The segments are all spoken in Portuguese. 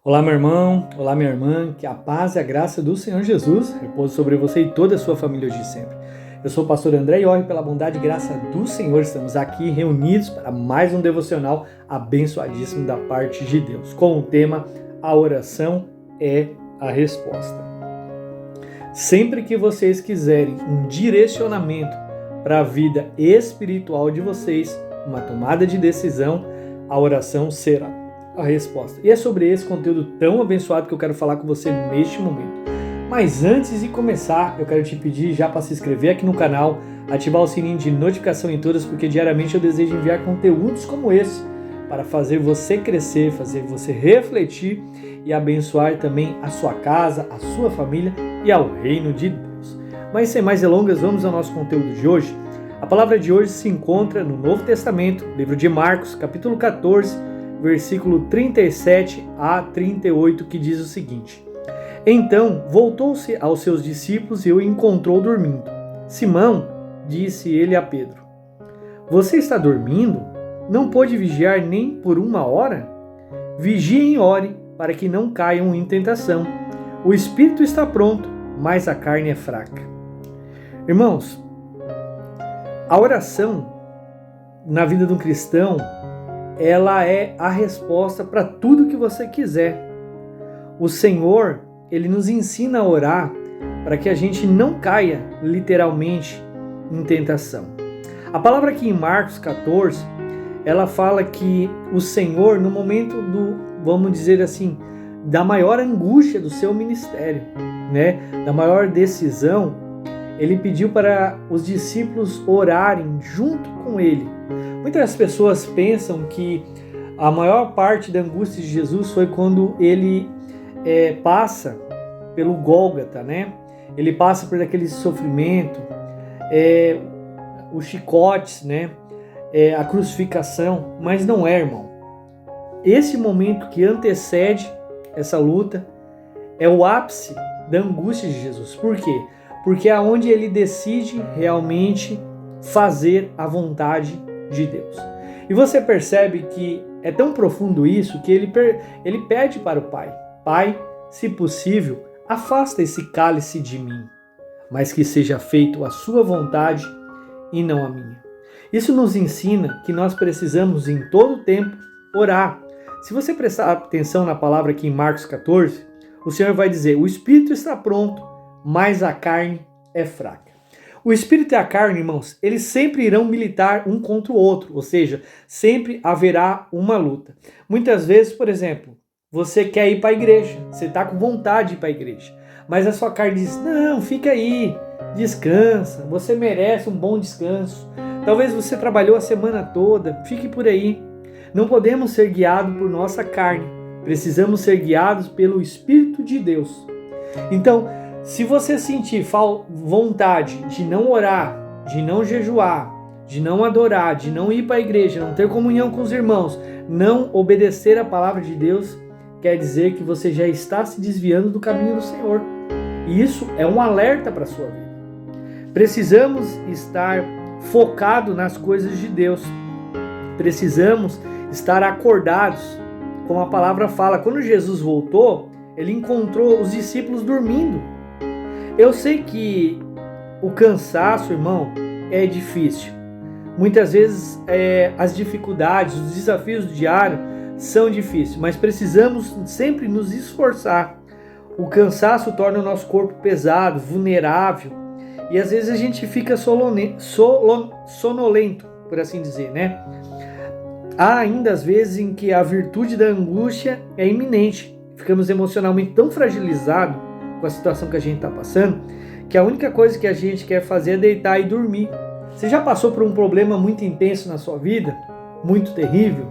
Olá, meu irmão, olá, minha irmã, que a paz e a graça do Senhor Jesus repouse sobre você e toda a sua família hoje e sempre. Eu sou o pastor André e pela bondade e graça do Senhor, estamos aqui reunidos para mais um devocional abençoadíssimo da parte de Deus, com o tema A Oração é a Resposta. Sempre que vocês quiserem um direcionamento para a vida espiritual de vocês, uma tomada de decisão, a oração será a resposta. E é sobre esse conteúdo tão abençoado que eu quero falar com você neste momento. Mas antes de começar, eu quero te pedir já para se inscrever aqui no canal, ativar o sininho de notificação em todas, porque diariamente eu desejo enviar conteúdos como esse para fazer você crescer, fazer você refletir e abençoar também a sua casa, a sua família e ao reino de Deus. Mas sem mais delongas, vamos ao nosso conteúdo de hoje. A palavra de hoje se encontra no Novo Testamento, livro de Marcos, capítulo 14, versículo 37 a 38, que diz o seguinte: Então voltou-se aos seus discípulos e o encontrou dormindo. Simão, disse ele a Pedro: Você está dormindo? Não pôde vigiar nem por 1 hora? Vigie e ore, para que não caiam em tentação. O espírito está pronto, mas a carne é fraca. Irmãos, a oração na vida de um cristão, ela é a resposta para tudo que você quiser. O Senhor, Ele nos ensina a orar para que a gente não caia literalmente em tentação. A palavra aqui em Marcos 14, ela fala que o Senhor, no momento vamos dizer assim, da maior angústia do seu ministério, da maior decisão, Ele pediu para os discípulos orarem junto com Ele. Muitas pessoas pensam que a maior parte da angústia de Jesus foi quando Ele passa pelo Gólgota, Ele passa por aquele sofrimento, os chicotes, a crucificação, mas não é, irmão. Esse momento que antecede essa luta é o ápice da angústia de Jesus. Por quê? Porque é onde Ele decide realmente fazer a vontade de Deus. E você percebe que é tão profundo isso que ele pede para o Pai: Pai, se possível, afasta esse cálice de mim, mas que seja feito a sua vontade e não a minha. Isso nos ensina que nós precisamos em todo tempo orar. Se você prestar atenção na palavra aqui em Marcos 14, o Senhor vai dizer: o espírito está pronto, mas a carne é fraca. O espírito e a carne, irmãos, eles sempre irão militar um contra o outro, ou seja, sempre haverá uma luta. Muitas vezes, por exemplo, você quer ir para a igreja, você está com vontade de ir para a igreja, mas a sua carne diz: não, fica aí, descansa, você merece um bom descanso. Talvez você trabalhou a semana toda, fique por aí. Não podemos ser guiados por nossa carne, precisamos ser guiados pelo Espírito de Deus. Então, se você sentir vontade de não orar, de não jejuar, de não adorar, de não ir para a igreja, não ter comunhão com os irmãos, não obedecer a palavra de Deus, quer dizer que você já está se desviando do caminho do Senhor. E isso é um alerta para a sua vida. Precisamos estar focados nas coisas de Deus. Precisamos estar acordados. Como a palavra fala, quando Jesus voltou, Ele encontrou os discípulos dormindo. Eu sei que o cansaço, irmão, é difícil. Muitas vezes as dificuldades, os desafios do diário são difíceis, mas precisamos sempre nos esforçar. O cansaço torna o nosso corpo pesado, vulnerável, e às vezes a gente fica sonolento, por assim dizer, Há ainda às vezes em que a virtude da angústia é iminente. Ficamos emocionalmente tão fragilizados com a situação que a gente está passando, que a única coisa que a gente quer fazer é deitar e dormir. Você já passou por um problema muito intenso na sua vida? Muito terrível?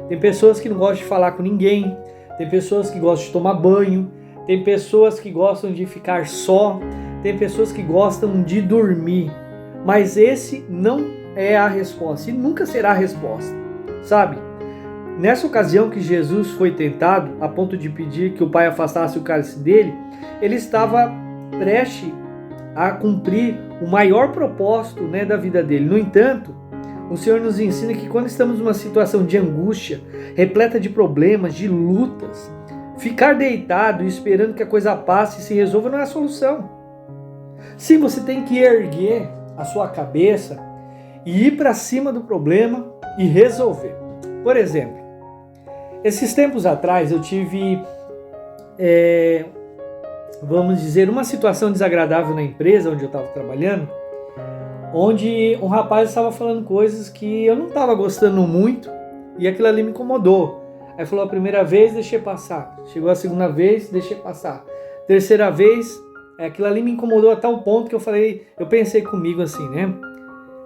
Tem pessoas que não gostam de falar com ninguém, tem pessoas que gostam de tomar banho, tem pessoas que gostam de ficar só, tem pessoas que gostam de dormir, mas esse não é a resposta e nunca será a resposta, sabe? Nessa ocasião que Jesus foi tentado, a ponto de pedir que o Pai afastasse o cálice dele, ele estava prestes a cumprir o maior propósito da vida dele. No entanto, o Senhor nos ensina que quando estamos numa situação de angústia, repleta de problemas, de lutas, Ficar deitado esperando que a coisa passe e se resolva não é a solução. Sim, você tem que erguer a sua cabeça e ir para cima do problema e resolver. Por exemplo, esses tempos atrás eu tive, vamos dizer, uma situação desagradável na empresa onde eu estava trabalhando, onde um rapaz estava falando coisas que eu não estava gostando muito e aquilo ali me incomodou. Aí falou a primeira vez, deixei passar. Chegou a segunda vez, deixei passar. Terceira vez, aquilo ali me incomodou a tal ponto que eu pensei comigo assim, né?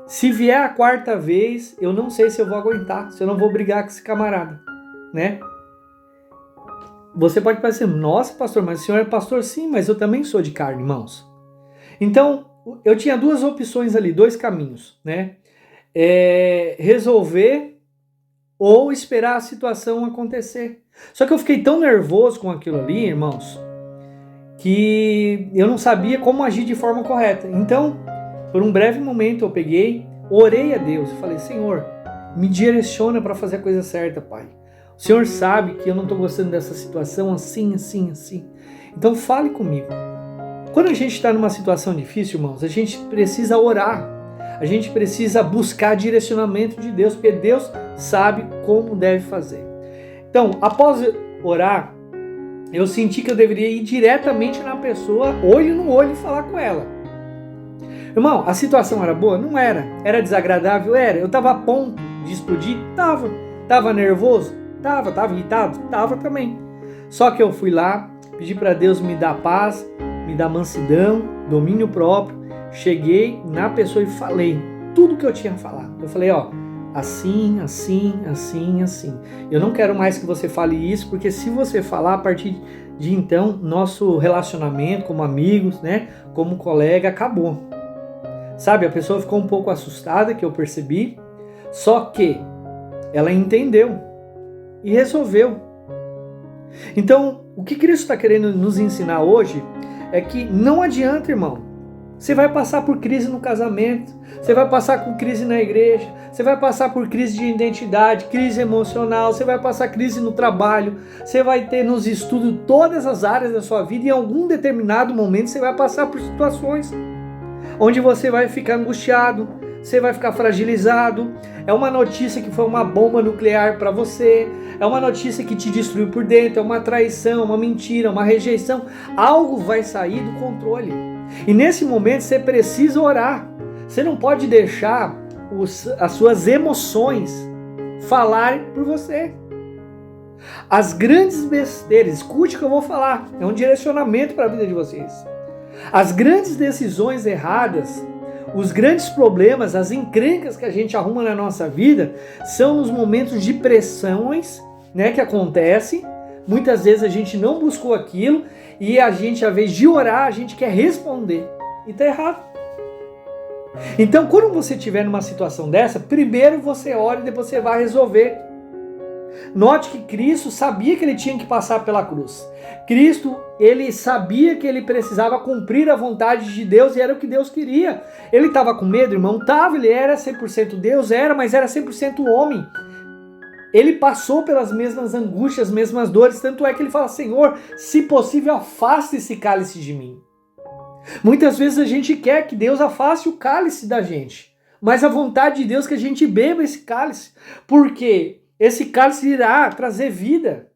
Se vier a quarta vez, eu não sei se eu vou aguentar, se eu não vou brigar com esse camarada, né? Você pode pensar, nossa pastor, mas o senhor é pastor? Sim, mas eu também sou de carne, irmãos. Então, eu tinha duas opções ali, dois caminhos, né? Resolver ou esperar a situação acontecer. Só que eu fiquei tão nervoso com aquilo ali, irmãos, que eu não sabia como agir de forma correta. Então, por um breve momento eu peguei, orei a Deus e falei, Senhor, me direciona para fazer a coisa certa, Pai. O Senhor sabe que eu não estou gostando dessa situação assim, assim, assim. Então fale comigo. Quando a gente está numa situação difícil, irmãos, a gente precisa orar. A gente precisa buscar direcionamento de Deus, porque Deus sabe como deve fazer. Então, após orar, eu senti que eu deveria ir diretamente na pessoa, olho no olho, e falar com ela. Irmão, a situação era boa? Não era. Era desagradável? Era. Eu estava a ponto de explodir? Tava. Tava nervoso? Tava. Tava irritado? Tava também. Só que eu fui lá, pedi para Deus me dar paz, me dar mansidão, domínio próprio. Cheguei na pessoa e falei tudo que eu tinha falado. Eu falei, assim, assim, assim, assim. Eu não quero mais que você fale isso, porque se você falar, a partir de então, nosso relacionamento como amigos, né, como colega, acabou. Sabe, a pessoa ficou um pouco assustada, que eu percebi, só que ela entendeu e resolveu. Então, o que Cristo está querendo nos ensinar hoje é que não adianta, irmão. Você vai passar por crise no casamento, você vai passar por crise na igreja, você vai passar por crise de identidade, crise emocional, você vai passar crise no trabalho, você vai ter nos estudos todas as áreas da sua vida e em algum determinado momento você vai passar por situações onde você vai ficar angustiado, você vai ficar fragilizado. É uma notícia que foi uma bomba nuclear para você, é uma notícia que te destruiu por dentro, é uma traição, uma mentira, uma rejeição. Algo vai sair do controle. E nesse momento você precisa orar. Você não pode deixar as suas emoções falarem por você. As grandes besteiras, escute o que eu vou falar, é um direcionamento para a vida de vocês. As grandes decisões erradas, os grandes problemas, as encrencas que a gente arruma na nossa vida são nos momentos de pressões, né, que acontecem. Muitas vezes a gente não buscou aquilo e a gente, ao invés de orar, a gente quer responder. E está errado. Então, quando você estiver numa situação dessa, primeiro você ora e depois você vai resolver. Note que Cristo sabia que ele tinha que passar pela cruz. Cristo, ele sabia que ele precisava cumprir a vontade de Deus e era o que Deus queria. Ele estava com medo, irmão? Estava, ele era 100% Deus, mas era 100% homem. Ele passou pelas mesmas angústias, as mesmas dores, tanto é que ele fala, Senhor, se possível, afaste esse cálice de mim. Muitas vezes a gente quer que Deus afaste o cálice da gente, mas a vontade de Deus é que a gente beba esse cálice, porque esse cálice irá trazer vida.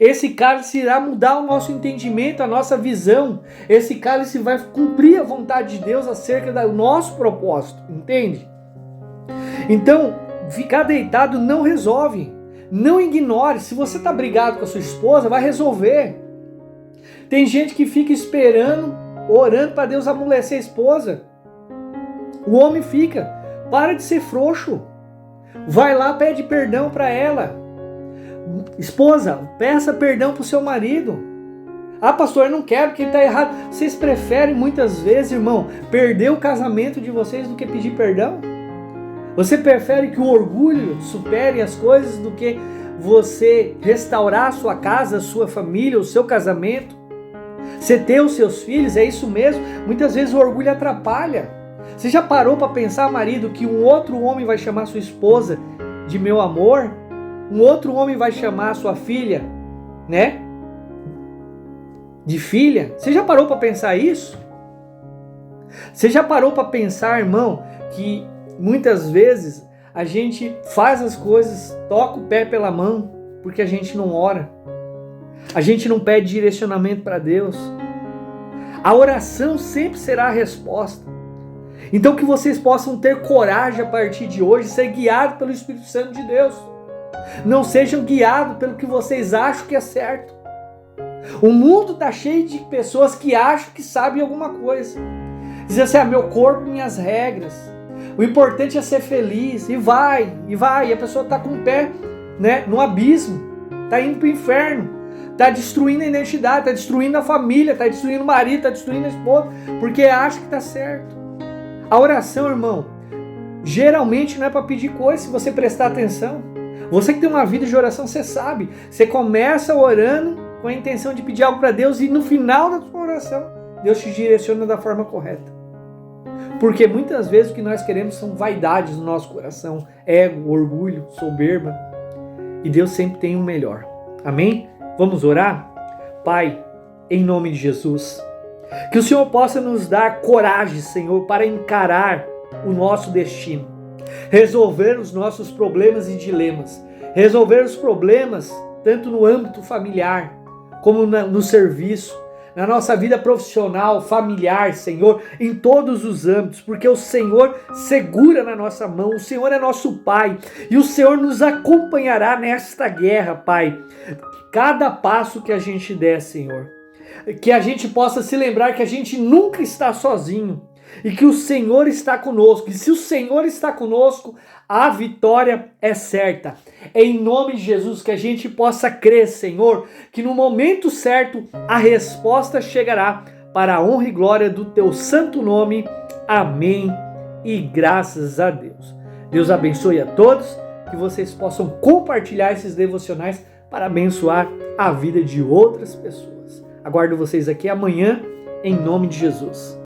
Esse cálice irá mudar o nosso entendimento, a nossa visão. Esse cálice vai cumprir a vontade de Deus acerca do nosso propósito, entende? Então, ficar deitado não resolve. Não ignore. Se você está brigado com a sua esposa, vai resolver. Tem gente que fica esperando, orando para Deus amolecer a esposa. O homem fica. Para de ser frouxo. Vai lá, pede perdão para ela. Esposa, peça perdão para o seu marido. Ah, pastor, eu não quero porque ele está errado. Vocês preferem muitas vezes, irmão, perder o casamento de vocês do que pedir perdão? Você prefere que o orgulho supere as coisas do que você restaurar a sua casa, a sua família, o seu casamento? Você ter os seus filhos, é isso mesmo? Muitas vezes o orgulho atrapalha. Você já parou para pensar, marido, que um outro homem vai chamar sua esposa de meu amor? Um outro homem vai chamar sua filha, né, de filha? Você já parou para pensar isso? Você já parou para pensar, irmão, que muitas vezes a gente faz as coisas, toca o pé pela mão, porque a gente não ora. A gente não pede direcionamento para Deus. A oração sempre será a resposta. Então que vocês possam ter coragem a partir de hoje, ser guiados pelo Espírito Santo de Deus. Não sejam guiados pelo que vocês acham que é certo. O mundo está cheio de pessoas que acham que sabem alguma coisa. Dizem assim, meu corpo, minhas regras. O importante é ser feliz. E vai. E a pessoa está com o pé, no abismo. Está indo para o inferno. Está destruindo a identidade, está destruindo a família, está destruindo o marido, está destruindo a esposa, porque acha que está certo. A oração, irmão, geralmente não é para pedir coisa, se você prestar atenção. Você que tem uma vida de oração, você sabe. Você começa orando com a intenção de pedir algo para Deus e no final da sua oração, Deus te direciona da forma correta. Porque muitas vezes o que nós queremos são vaidades no nosso coração, ego, orgulho, soberba. E Deus sempre tem o melhor. Amém? Vamos orar? Pai, em nome de Jesus, que o Senhor possa nos dar coragem, Senhor, para encarar o nosso destino, resolver os nossos problemas e dilemas, resolver os problemas tanto no âmbito familiar, como no serviço, na nossa vida profissional, familiar, Senhor, em todos os âmbitos, porque o Senhor segura na nossa mão, o Senhor é nosso Pai, e o Senhor nos acompanhará nesta guerra, Pai. Cada passo que a gente der, Senhor, que a gente possa se lembrar que a gente nunca está sozinho, e que o Senhor está conosco, e se o Senhor está conosco, a vitória é certa. É em nome de Jesus que a gente possa crer, Senhor, que no momento certo a resposta chegará para a honra e glória do teu santo nome. Amém e graças a Deus. Deus abençoe a todos, que vocês possam compartilhar esses devocionais para abençoar a vida de outras pessoas. Aguardo vocês aqui amanhã, em nome de Jesus.